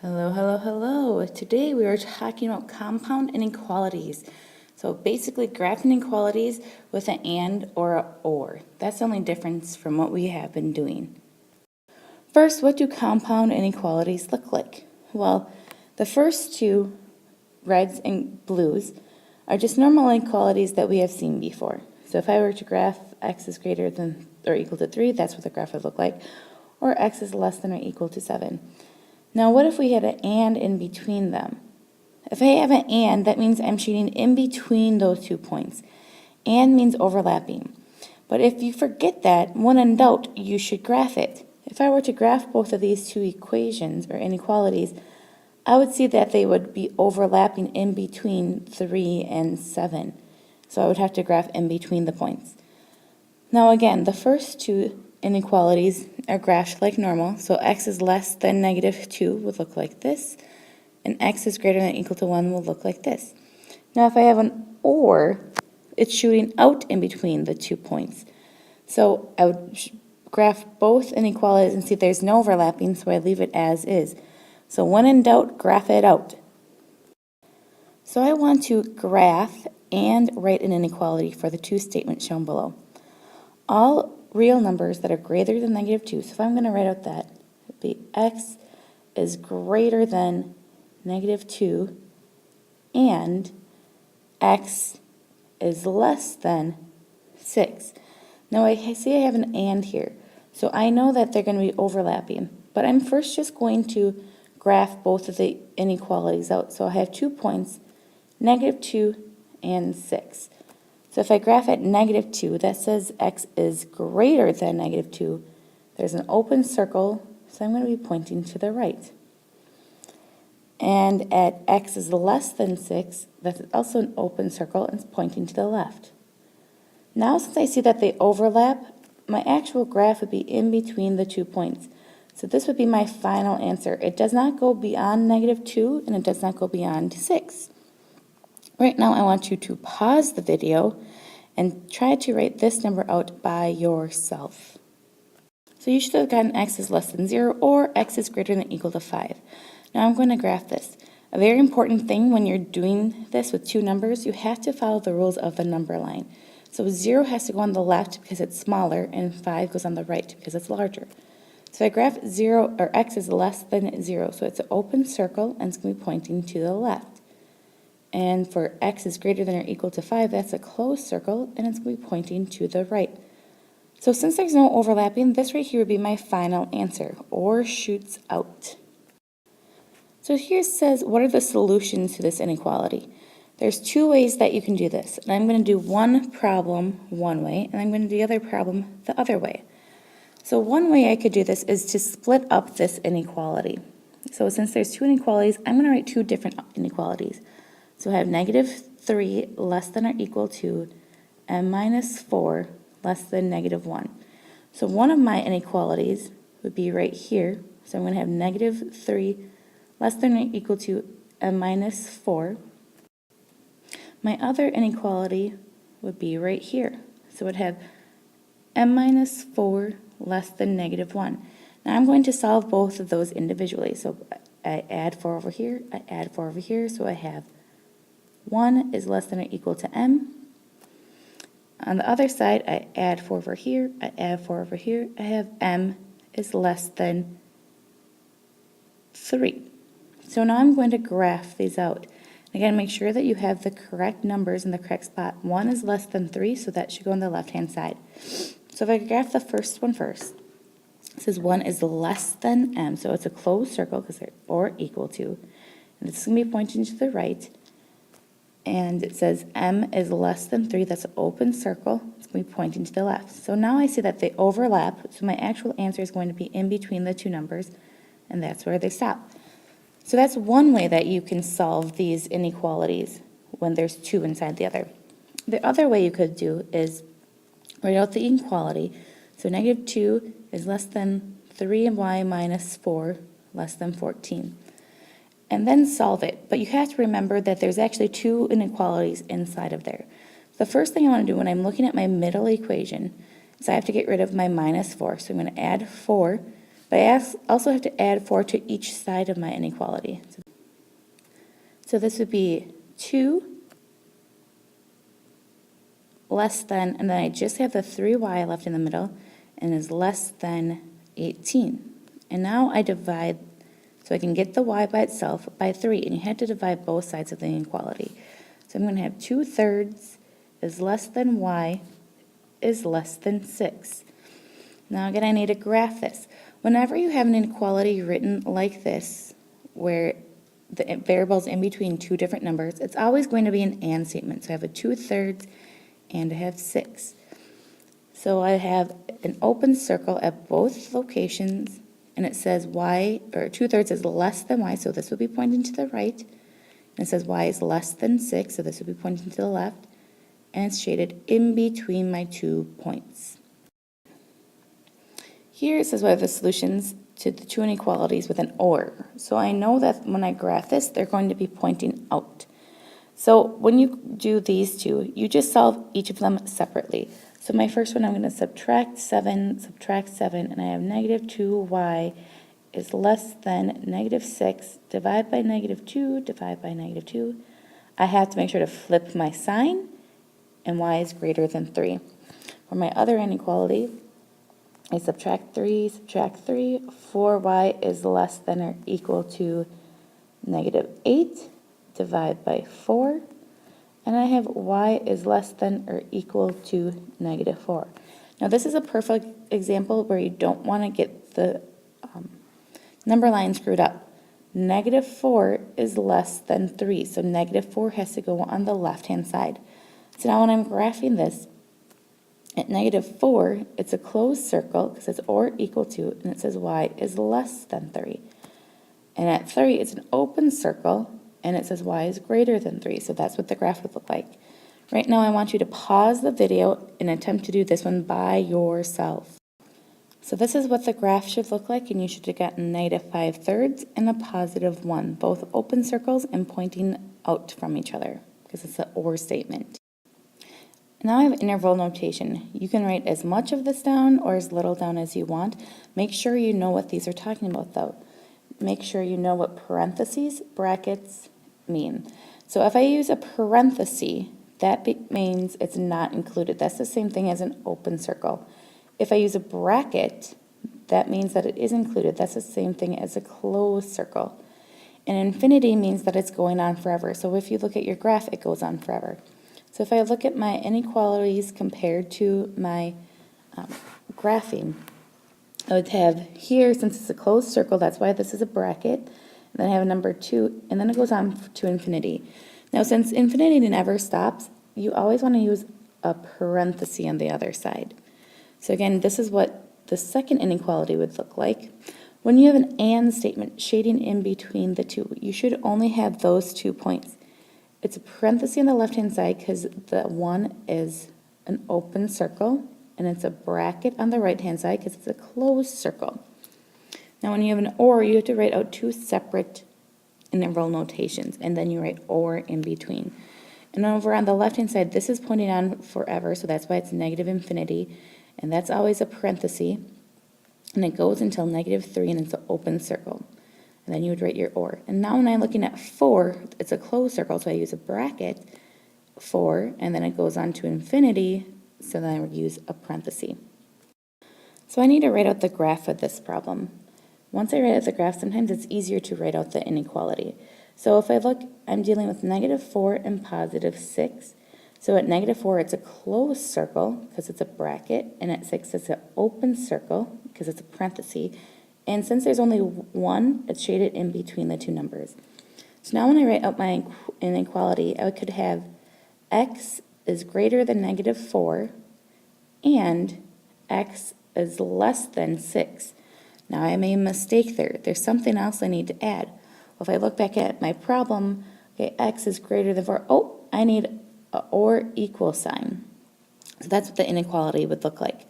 Hello, hello, hello. Today we are talking about compound inequalities. So basically graphing inequalities with an and or a or. That's the only difference from what we have been doing. First, what do compound inequalities look like? Well, the first two, reds and blues, are just normal inequalities that we have seen before. So if I were to graph x is greater than or equal to 3, that's what the graph would look like, or x is less than or equal to 7. Now what if we had an and in between them? If I have an and, that means I'm shooting in between those 2 points. And means overlapping. But if you forget that, when in doubt, you should graph it. If I were to graph both of these two equations or inequalities, I would see that they would be overlapping in between 3 and 7. So I would have to graph in between the points. Now again, the first two inequalities are graphed like normal. So x is less than negative 2 would look like this, and x is greater than or equal to 1 will look like this. Now if I have an or, it's shooting out in between the 2 points. So I would graph both inequalities and see if there's no overlapping, so I leave it as is. So when in doubt, graph it out. So I want to graph and write an inequality for the two statements shown below. All real numbers that are greater than negative 2, so if I'm going to write out that, it would be x is greater than negative 2 and x is less than 6. Now I see I have an and here, so I know that they're going to be overlapping, but I'm first just going to graph both of the inequalities out. So I have 2 points, negative 2 and 6. So if I graph at negative 2, that says x is greater than negative 2. There's an open circle, so I'm going to be pointing to the right. And at x is less than 6, that's also an open circle and it's pointing to the left. Now since I see that they overlap, my actual graph would be in between the 2 points. So this would be my final answer. It does not go beyond negative 2 and it does not go beyond 6. Right now I want you to pause the video and try to write this number out by yourself. So you should have gotten x is less than 0 or x is greater than or equal to 5. Now I'm going to graph this. A very important thing when you're doing this with two numbers, you have to follow the rules of the number line. So 0 has to go on the left because it's smaller and 5 goes on the right because it's larger. So I graph 0 or x is less than 0, so it's an open circle and it's going to be pointing to the left. And for x is greater than or equal to 5, that's a closed circle, and it's going to be pointing to the right. So since there's no overlapping, this right here would be my final answer, or shoots out. So here it says, what are the solutions to this inequality? There's two ways that you can do this, and I'm going to do one problem one way, and I'm going to do the other problem the other way. So one way I could do this is to split up this inequality. So since there's two inequalities, I'm going to write two different inequalities. So I have negative 3 less than or equal to m minus 4 less than negative 1. So one of my inequalities would be right here. So I'm going to have negative 3 less than or equal to m minus 4. My other inequality would be right here. So it would have m minus 4 less than negative 1. Now I'm going to solve both of those individually. So I add 4 over here, I add 4 over here, so I have 1 is less than or equal to m. On the other side, I add 4 over here, I add 4 over here, I have m is less than 3. So now I'm going to graph these out. Again, make sure that you have the correct numbers in the correct spot. 1 is less than 3, so that should go on the left-hand side. So if I graph the first one first, it says 1 is less than m, so it's a closed circle because they're or equal to. And this is going to be pointing to the right. And it says m is less than 3, that's an open circle, it's going to be pointing to the left. So now I see that they overlap, so my actual answer is going to be in between the two numbers, and that's where they stop. So that's one way that you can solve these inequalities when there's two inside the other. The other way you could do is write out the inequality. So negative 2 is less than 3y minus 4 less than 14. And then solve it. But you have to remember that there's actually two inequalities inside of there. The first thing I want to do when I'm looking at my middle equation is I have to get rid of my minus 4. So I'm going to add 4 But I also have to add 4 to each side of my inequality. So this would be 2 less than, and then I just have the 3y left in the middle, and is less than 18. And now I divide, so I can get the y by itself, by 3, and you have to divide both sides of the inequality. So I'm going to have 2/3 is less than y is less than 6. Now again, I need to graph this. Whenever you have an inequality written like this, where the variable's in between two different numbers, it's always going to be an and statement. So I have a 2/3 and I have 6. So I have an open circle at both locations, and it says y, or 2/3 is less than y, so this would be pointing to the right. And it says y is less than 6, so this would be pointing to the left. And it's shaded in between my 2 points. Here it says we have the solutions to the 2 inequalities with an OR. So I know that when I graph this, they're going to be pointing out. So when you do these two, you just solve each of them separately. So my first one, I'm going to subtract 7, and I have negative 2y is less than negative 6, divide by negative 2, divide by negative 2. I have to make sure to flip my sign, and y is greater than 3. For my other inequality, I subtract 3, 4y is less than or equal to negative 8, divide by 4, and I have y is less than or equal to negative 4. Now this is a perfect example where you don't want to get the number line screwed up. Negative 4 is less than 3, so negative 4 has to go on the left-hand side. So now when I'm graphing this, at negative 4, it's a closed circle because it's or equal to, and it says y is less than 3. And at 3, it's an open circle, and it says y is greater than 3. So that's what the graph would look like. Right now, I want you to pause the video and attempt to do this one by yourself. So this is what the graph should look like, and you should have gotten negative 5/3 and a positive 1, both open circles and pointing out from each other because it's an or statement. Now I have interval notation. You can write as much of this down or as little down as you want. Make sure you know what these are talking about though. Make sure you know what parentheses, brackets mean. So if I use a parenthesis, that means it's not included. That's the same thing as an open circle. If I use a bracket, that means that it is included. That's the same thing as a closed circle. And infinity means that it's going on forever. So if you look at your graph, it goes on forever. So if I look at my inequalities compared to my graphing, I would have here, since it's a closed circle, that's why this is a bracket, and then I have a number 2, and then it goes on to infinity. Now, since infinity never stops, you always want to use a parenthesis on the other side. So again, this is what the second inequality would look like. When you have an and statement shading in between the two, you should only have those 2 points. It's a parenthesis on the left-hand side because the 1 is an open circle, and it's a bracket on the right-hand side because it's a closed circle. Now, when you have an or, you have to write out 2 separate interval notations, and then you write or in between. And over on the left-hand side, this is pointing on forever, so that's why it's negative infinity, and that's always a parenthesis, and it goes until negative 3, and it's an open circle. And then you would write your or. And now when I'm looking at 4, it's a closed circle, so I use a bracket, 4, and then it goes on to infinity, so then I would use a parenthesis. So I need to write out the graph of this problem. Once I write out the graph, sometimes it's easier to write out the inequality. So if I look, I'm dealing with negative 4 and positive 6. So at negative 4, it's a closed circle because it's a bracket, and at 6, it's an open circle because it's a parenthesis. And since there's only 1, it's shaded in between the 2 numbers. So now when I write out my inequality, I could have x is greater than negative 4 and x is less than 6. Now I made a mistake there. There's something else I need to add. Well, if I look back at my problem, okay, x is greater than 4. Oh, I need a or equal sign. So that's what the inequality would look like.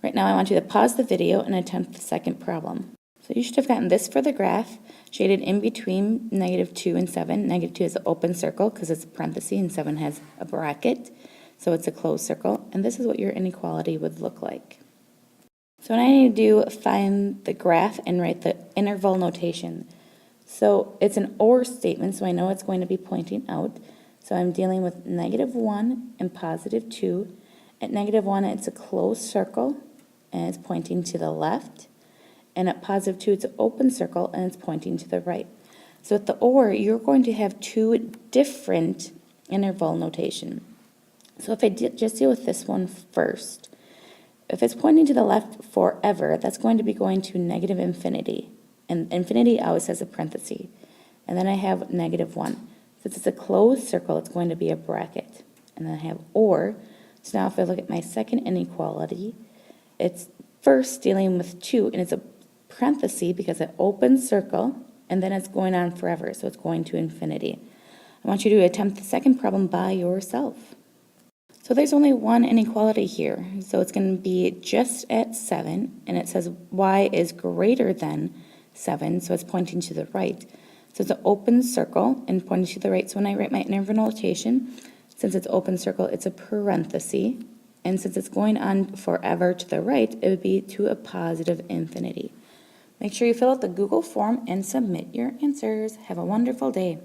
Right now I want you to pause the video and attempt the second problem. So you should have gotten this for the graph, shaded in between negative 2 and 7. Negative 2 is an open circle because it's a parenthesis, and 7 has a bracket, so it's a closed circle. And this is what your inequality would look like. So what I need to do, find the graph and write the interval notation. So it's an or statement, so I know it's going to be pointing out. So I'm dealing with -1 and +2. At -1, it's a closed circle, and it's pointing to the left. And at +2, it's an open circle, and it's pointing to the right. So at the or, you're going to have two different interval notation. So if I just deal with this one first, if it's pointing to the left forever, that's going to be going to -infinity. And infinity always has a parenthesis. And then I have -1. Since it's a closed circle, it's going to be a bracket. And then I have or. So now if I look at my second inequality, it's first dealing with 2, and it's a parenthesis because it opens circle, and then it's going on forever, so it's going to infinity. I want you to attempt the second problem by yourself. So there's only one inequality here, so it's going to be just at 7, and it says y is greater than 7, so it's pointing to the right. So it's an open circle and pointing to the right. So when I write my interval notation, since it's open circle, it's a parenthesis, and since it's going on forever to the right, it would be to a positive infinity. Make sure you fill out the Google form and submit your answers. Have a wonderful day.